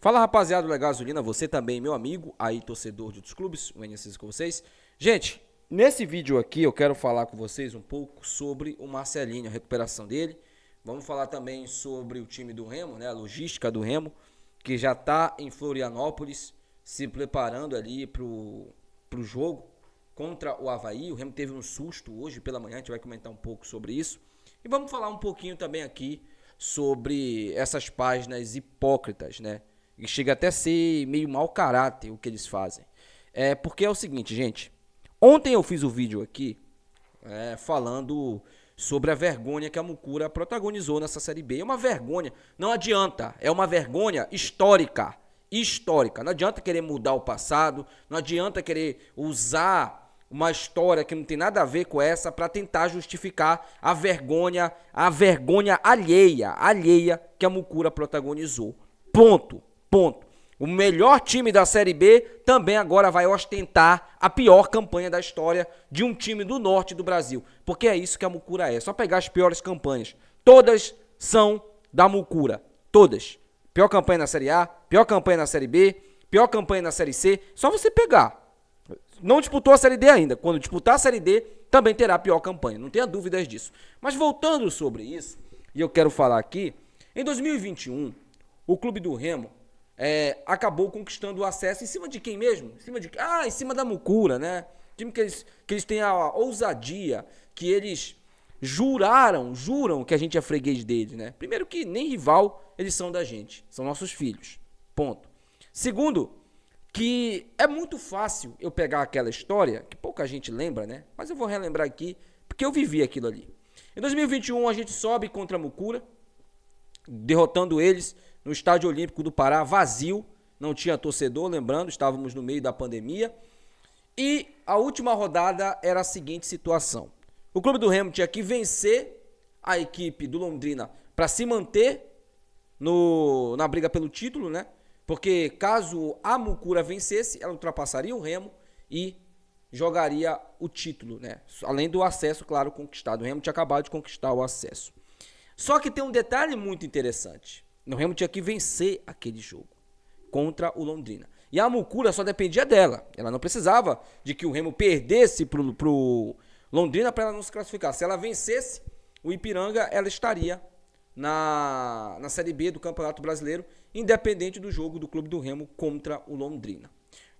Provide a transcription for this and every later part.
Fala, rapaziada do Legal Gasolina, você também, meu amigo, aí torcedor de outros clubes, o NSS com vocês. Gente, nesse vídeo aqui eu quero falar com vocês um pouco sobre o Marcelinho, a recuperação dele. Vamos falar também sobre o time do Remo, né, a logística do Remo, que já está em Florianópolis, se preparando ali pro jogo contra o Avaí. O Remo teve um susto hoje pela manhã, a gente vai comentar um pouco sobre isso. E vamos falar um pouquinho também aqui sobre essas páginas hipócritas, né? E chega até a ser meio mau caráter o que eles fazem. Porque é o seguinte, gente. Ontem eu fiz o vídeo aqui falando sobre a vergonha que a Mucura protagonizou nessa Série B. É uma vergonha. Não adianta. É uma vergonha histórica. Histórica. Não adianta querer mudar o passado. Não adianta querer usar uma história que não tem nada a ver com essa para tentar justificar a vergonha alheia que a Mucura protagonizou. Ponto. O melhor time da Série B também agora vai ostentar a pior campanha da história de um time do norte do Brasil. Porque é isso que a Mucura é. Só pegar as piores campanhas. Todas são da Mucura. Todas. Pior campanha na Série A, pior campanha na Série B, pior campanha na Série C. Só você pegar. Não disputou a Série D ainda. Quando disputar a Série D, também terá a pior campanha. Não tenha dúvidas disso. Mas voltando sobre isso, e eu quero falar aqui, em 2021, o clube do Remo acabou conquistando o acesso em cima de quem mesmo? Em cima da Mucura, né? Time que eles têm a ousadia, que eles juram que a gente é freguês deles, né? Primeiro que nem rival eles são da gente, são nossos filhos, ponto. Segundo, que é muito fácil eu pegar aquela história, que pouca gente lembra, né? Mas eu vou relembrar aqui, porque eu vivi aquilo ali. Em 2021 a gente sobe contra a Mucura, derrotando eles no Estádio Olímpico do Pará, vazio, não tinha torcedor, lembrando, estávamos no meio da pandemia. E a última rodada era a seguinte situação. O clube do Remo tinha que vencer a equipe do Londrina para se manter na briga pelo título, né? Porque caso a Mucura vencesse, ela ultrapassaria o Remo e jogaria o título, né? Além do acesso, claro, conquistado. O Remo tinha acabado de conquistar o acesso. Só que tem um detalhe muito interessante. O Remo tinha que vencer aquele jogo contra o Londrina. E a Mucura só dependia dela. Ela não precisava de que o Remo perdesse pro Londrina para ela não se classificar. Se ela vencesse o Ipiranga, ela estaria na Série B do Campeonato Brasileiro, independente do jogo do clube do Remo contra o Londrina.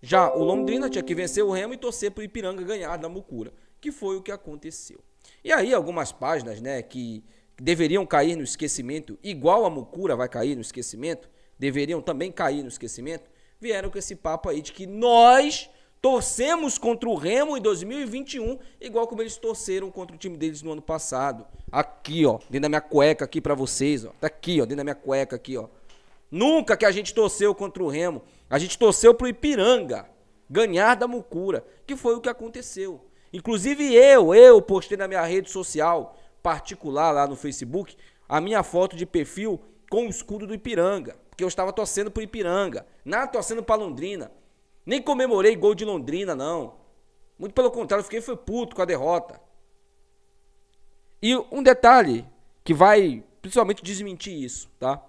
Já o Londrina tinha que vencer o Remo e torcer pro Ipiranga ganhar da Mucura, que foi o que aconteceu. E aí algumas páginas, né, que deveriam cair no esquecimento, igual a Mucura vai cair no esquecimento, deveriam também cair no esquecimento, vieram com esse papo aí de que nós torcemos contra o Remo em 2021, igual como eles torceram contra o time deles no ano passado. Aqui, ó, dentro da minha cueca aqui pra vocês, ó. Tá aqui, ó, dentro da minha cueca aqui, ó. Nunca que a gente torceu contra o Remo, a gente torceu pro Ipiranga ganhar da Mucura, que foi o que aconteceu. Inclusive eu postei na minha rede social particular lá no Facebook, a minha foto de perfil com o escudo do Ipiranga, porque eu estava torcendo pro Ipiranga, nada torcendo pra Londrina, nem comemorei gol de Londrina, não, muito pelo contrário, eu fiquei puto com a derrota. E um detalhe que vai principalmente desmentir isso, tá?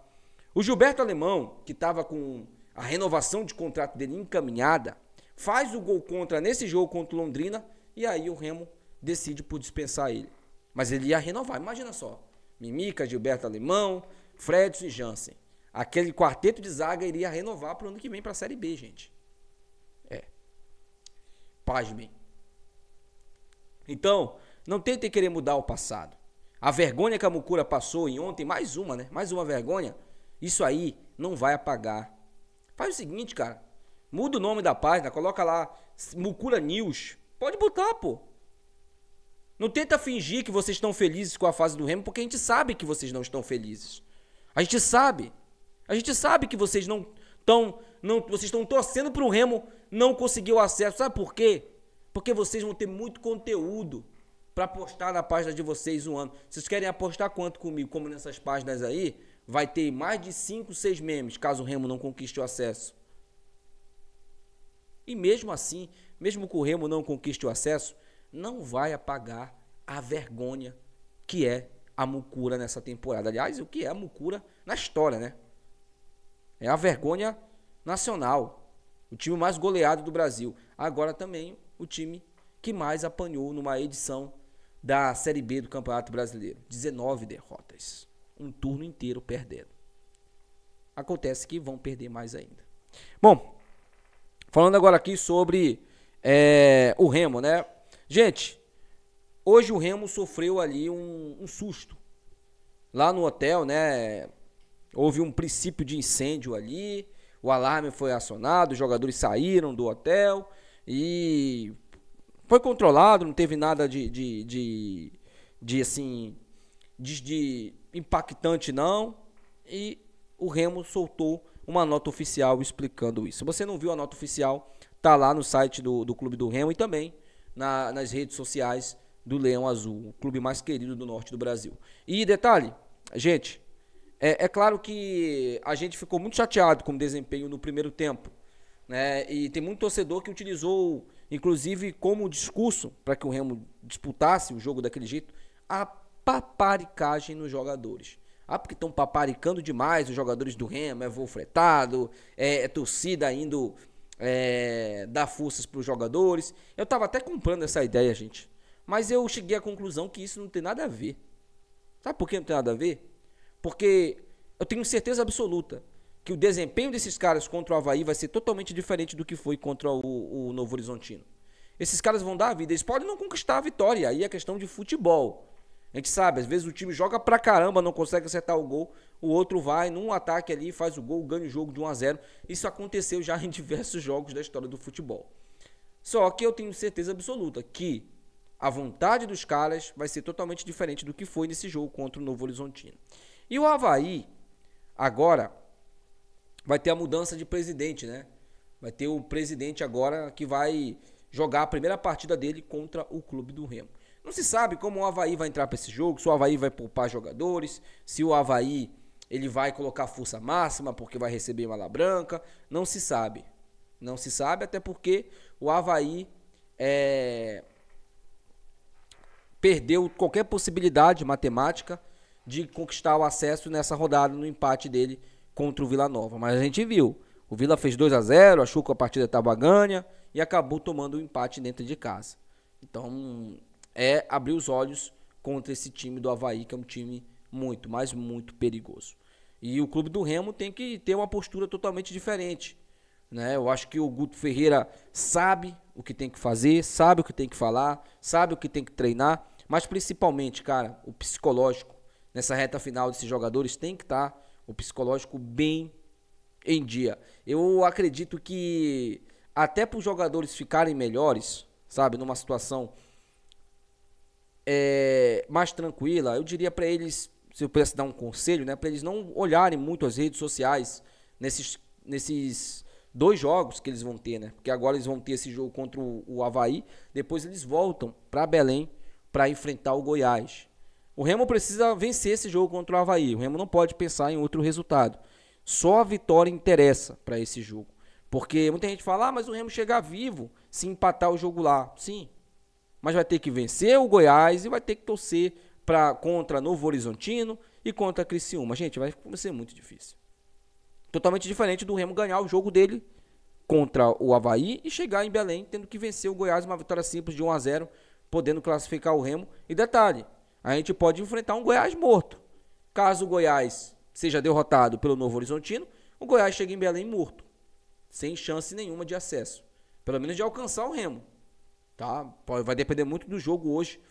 O Gilberto Alemão, que estava com a renovação de contrato dele encaminhada, faz o gol contra nesse jogo contra o Londrina, e aí o Remo decide por dispensar ele. Mas ele ia renovar, imagina só. Mimica, Gilberto Alemão, Fredson e Jansen. Aquele quarteto de zaga iria renovar para o ano que vem para a Série B, gente. Pasmem. Então, não tentem querer mudar o passado. A vergonha que a Mucura passou em ontem, mais uma, né? Mais uma vergonha. Isso aí não vai apagar. Faz o seguinte, cara. Muda o nome da página, coloca lá Mucura News. Pode botar, pô. Não tenta fingir que vocês estão felizes com a fase do Remo, porque a gente sabe que vocês não estão felizes. A gente sabe. A gente sabe que vocês vocês estão torcendo para o Remo não conseguir o acesso. Sabe por quê? Porque vocês vão ter muito conteúdo para postar na página de vocês um ano. Vocês querem apostar quanto comigo? Como nessas páginas aí, vai ter mais de 5, 6 memes, caso o Remo não conquiste o acesso. E mesmo assim, mesmo que o Remo não conquiste o acesso, não vai apagar a vergonha que é a Mucura nessa temporada. Aliás, o que é a Mucura na história, né? É a vergonha nacional. O time mais goleado do Brasil. Agora também o time que mais apanhou numa edição da Série B do Campeonato Brasileiro. 19 derrotas. Um turno inteiro perdendo. Acontece que vão perder mais ainda. Bom, falando agora aqui sobre o Remo, né? Gente, hoje o Remo sofreu ali um susto. Lá no hotel, né? Houve um princípio de incêndio ali. O alarme foi acionado, os jogadores saíram do hotel e foi controlado, não teve nada de impactante não. E o Remo soltou uma nota oficial explicando isso. Se você não viu a nota oficial, tá lá no site do Clube do Remo e também nas redes sociais do Leão Azul, o clube mais querido do norte do Brasil. E detalhe, gente, é claro que a gente ficou muito chateado com o desempenho no primeiro tempo, né? E tem muito torcedor que utilizou, inclusive, como discurso para que o Remo disputasse o jogo daquele jeito, a paparicagem nos jogadores. Porque estão paparicando demais os jogadores do Remo, é voo fretado, é torcida indo dar forças para os jogadores. Eu estava até comprando essa ideia, gente, mas eu cheguei à conclusão que isso não tem nada a ver. Sabe por que não tem nada a ver? Porque eu tenho certeza absoluta que o desempenho desses caras contra o Avaí vai ser totalmente diferente do que foi contra o Novo Horizontino. Esses caras vão dar a vida, eles podem não conquistar a vitória, aí é questão de futebol. A gente sabe, às vezes o time joga pra caramba, não consegue acertar o gol, o outro vai num ataque ali, faz o gol, ganha o jogo de 1-0. Isso aconteceu já em diversos jogos da história do futebol. Só que eu tenho certeza absoluta que a vontade dos caras vai ser totalmente diferente do que foi nesse jogo contra o Novo Horizontino. E o Avaí, agora, vai ter a mudança de presidente, né? Vai ter o presidente agora que vai jogar a primeira partida dele contra o Clube do Remo. Não se sabe como o Avaí vai entrar para esse jogo, se o Avaí vai poupar jogadores, se o Avaí ele vai colocar força máxima porque vai receber mala branca. Não se sabe. Não se sabe, até porque o Avaí perdeu qualquer possibilidade matemática de conquistar o acesso nessa rodada no empate dele contra o Vila Nova. Mas a gente viu, o Vila fez 2-0, achou que a partida estava ganha e acabou tomando o empate dentro de casa. Então, abrir os olhos contra esse time do Avaí, que é um time muito, mas muito perigoso. E o Clube do Remo tem que ter uma postura totalmente diferente, né? Eu acho que o Guto Ferreira sabe o que tem que fazer, sabe o que tem que falar, sabe o que tem que treinar, mas principalmente, cara, o psicológico nessa reta final desses jogadores tem que estar o psicológico bem em dia. Eu acredito que até para os jogadores ficarem melhores, sabe, numa situação mais tranquila, eu diria para eles, se eu pudesse dar um conselho, né, para eles não olharem muito as redes sociais nesses 2 jogos que eles vão ter, né? Porque agora eles vão ter esse jogo contra o Avaí, depois eles voltam para Belém para enfrentar o Goiás. O Remo precisa vencer esse jogo contra o Avaí. O Remo não pode pensar em outro resultado. Só a vitória interessa para esse jogo. Porque muita gente fala, mas o Remo chega vivo se empatar o jogo lá. Sim, mas vai ter que vencer o Goiás e vai ter que torcer contra Novo Horizontino e contra Criciúma. Gente, vai ser muito difícil. Totalmente diferente do Remo ganhar o jogo dele contra o Avaí e chegar em Belém tendo que vencer o Goiás, uma vitória simples de 1-0, podendo classificar o Remo. E detalhe, a gente pode enfrentar um Goiás morto. Caso o Goiás seja derrotado pelo Novo Horizontino, o Goiás chega em Belém morto, sem chance nenhuma de acesso, pelo menos de alcançar o Remo. Tá? Vai depender muito do jogo hoje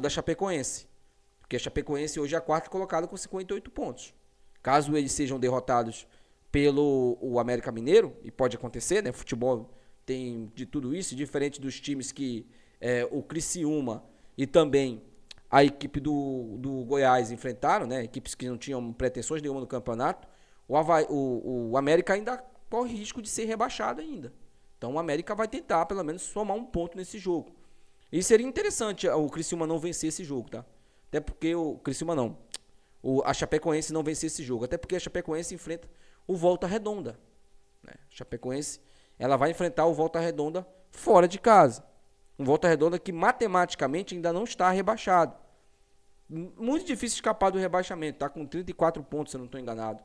da Chapecoense, porque a Chapecoense hoje é a 4ª colocada com 58 pontos. Caso eles sejam derrotados pelo América Mineiro, e pode acontecer, né? Futebol tem de tudo isso, diferente dos times que o Criciúma e também a equipe do Goiás enfrentaram, né? Equipes que não tinham pretensões nenhuma no campeonato. O América ainda corre risco de ser rebaixado ainda. Então o América vai tentar pelo menos somar um ponto nesse jogo. E seria interessante o Criciúma não vencer esse jogo, tá? Até porque o Criciúma não. A Chapecoense não vencer esse jogo. Até porque a Chapecoense enfrenta o Volta Redonda, né? A Chapecoense ela vai enfrentar o Volta Redonda fora de casa. Um Volta Redonda que matematicamente ainda não está rebaixado. Muito difícil escapar do rebaixamento. Tá com 34 pontos, se eu não estou enganado.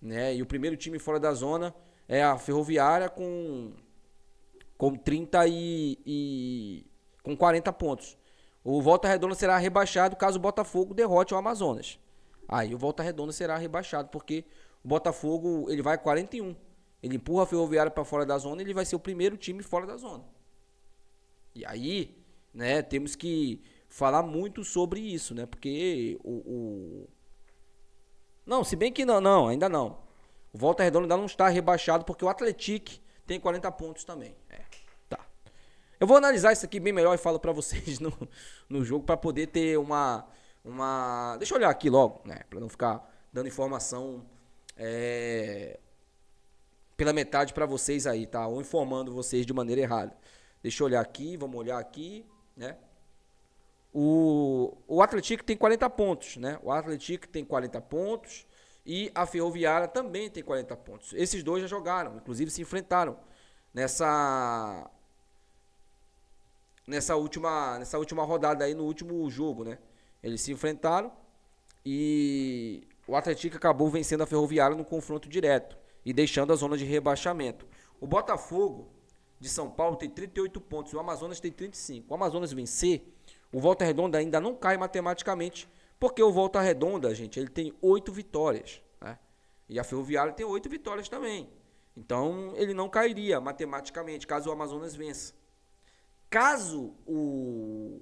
né? E o primeiro time fora da zona é a Ferroviária com 30 com 40 pontos. O Volta Redonda será rebaixado caso o Botafogo derrote o Amazonas. Aí o Volta Redonda será rebaixado, porque o Botafogo ele vai 41. Ele empurra a Ferroviária para fora da zona e ele vai ser o primeiro time fora da zona. E aí, né, temos que falar muito sobre isso, né? Porque Não, se bem que não, ainda não. O Volta Redonda ainda não está rebaixado, porque o Atlético tem 40 pontos também. Tá. Eu vou analisar isso aqui bem melhor e falo pra vocês no jogo, pra poder ter uma... Deixa eu olhar aqui logo, né? Pra não ficar dando informação pela metade pra vocês aí, tá? Ou informando vocês de maneira errada. Deixa eu olhar aqui, vamos olhar aqui, né? O Atlético tem 40 pontos, né? O Atlético tem 40 pontos e a Ferroviária também tem 40 pontos. Esses dois já jogaram, inclusive se enfrentaram nessa última rodada aí, no último jogo, né? Eles se enfrentaram e o Atlético acabou vencendo a Ferroviária no confronto direto e deixando a zona de rebaixamento. O Botafogo de São Paulo tem 38 pontos, o Amazonas tem 35. O Amazonas vencer, o Volta Redonda ainda não cai matematicamente, porque o Volta Redonda, gente, ele tem 8 vitórias, né? E a Ferroviária tem 8 vitórias também. Então, ele não cairia matematicamente, caso o Amazonas vença. Caso o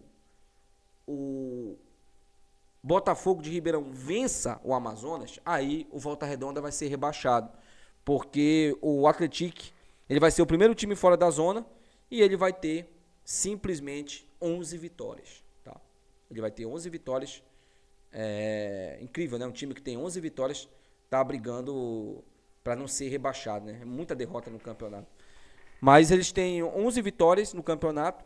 Botafogo de Ribeirão vença o Amazonas, aí o Volta Redonda vai ser rebaixado, porque o Atlético, ele vai ser o primeiro time fora da zona e ele vai ter simplesmente 11 vitórias, tá? Ele vai ter 11 vitórias, incrível, né? Um time que tem 11 vitórias tá brigando para não ser rebaixado, né? É muita derrota no campeonato. Mas eles têm 11 vitórias no campeonato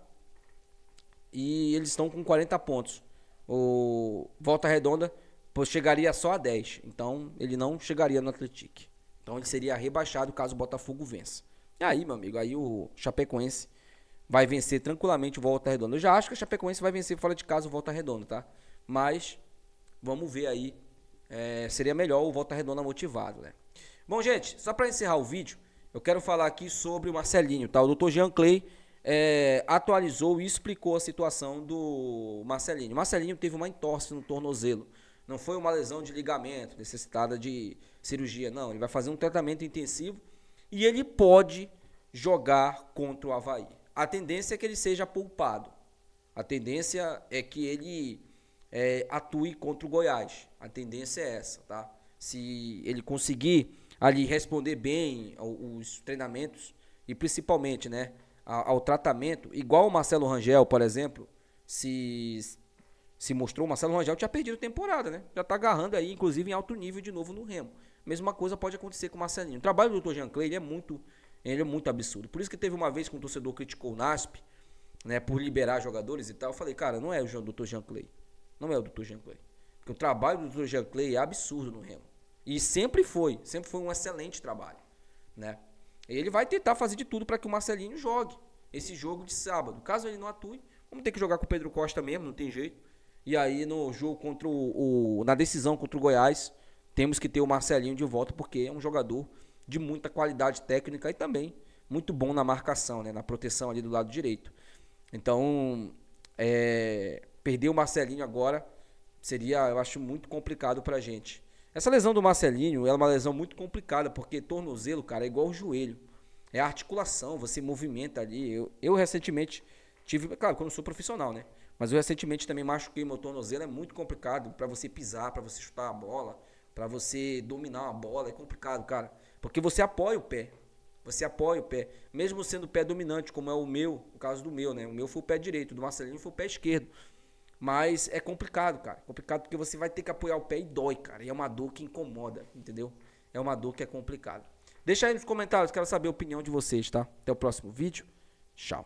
e eles estão com 40 pontos. O Volta Redonda chegaria só a 10, então ele não chegaria no Atlético. Então ele seria rebaixado caso o Botafogo vença. E aí, meu amigo, aí o Chapecoense vai vencer tranquilamente o Volta Redonda. Eu já acho que a Chapecoense vai vencer fora de casa o Volta Redonda, tá? Mas vamos ver aí. Seria melhor o Volta Redonda motivado, né? Bom, gente, só para encerrar o vídeo, eu quero falar aqui sobre o Marcelinho, tá? O Dr. Jean Clay atualizou e explicou a situação do Marcelinho. O Marcelinho teve uma entorse no tornozelo. Não foi uma lesão de ligamento necessitada de cirurgia, não. Ele vai fazer um tratamento intensivo e ele pode jogar contra o Avaí. A tendência é que ele seja poupado. A tendência é que ele atue contra o Goiás. A tendência é essa, tá? Se ele conseguir ali responder bem os treinamentos e principalmente, né, ao tratamento, igual o Marcelo Rangel, por exemplo, se mostrou, o Marcelo Rangel tinha perdido a temporada, né? Já tá agarrando aí, inclusive em alto nível de novo no Remo. Mesma coisa pode acontecer com o Marcelinho. O trabalho do Dr. Jean Clay, ele é muito absurdo. Por isso que teve uma vez que um torcedor criticou o NASP, né, por liberar jogadores e tal. Eu falei, cara, não é o Dr. Jean Clay. Não é o Dr. Jean Clay. Porque o trabalho do Dr. Jean Clay é absurdo no Remo. E sempre foi um excelente trabalho, né? Ele vai tentar fazer de tudo para que o Marcelinho jogue esse jogo de sábado. Caso ele não atue, vamos ter que jogar com o Pedro Costa mesmo, não tem jeito. E aí no jogo contra na decisão contra o Goiás, temos que ter o Marcelinho de volta, porque é um jogador de muita qualidade técnica e também muito bom na marcação, né, na proteção ali do lado direito. Então, perder o Marcelinho agora seria, eu acho, muito complicado pra gente. Essa lesão do Marcelinho é uma lesão muito complicada, porque tornozelo, cara, é igual o joelho. É a articulação, você movimenta ali. Eu recentemente tive, claro, quando eu sou profissional, né? Mas eu recentemente também machuquei meu tornozelo, é muito complicado para você pisar, para você chutar a bola, para você dominar uma bola, é complicado, cara. Porque você apoia o pé. Você apoia o pé, mesmo sendo o pé dominante, como é o meu, o caso do meu, né? O meu foi o pé direito, do Marcelinho foi o pé esquerdo. Mas é complicado, cara. Complicado porque você vai ter que apoiar o pé e dói, cara. E é uma dor que incomoda, entendeu? É uma dor que é complicada. Deixa aí nos comentários, quero saber a opinião de vocês, tá? Até o próximo vídeo. Tchau.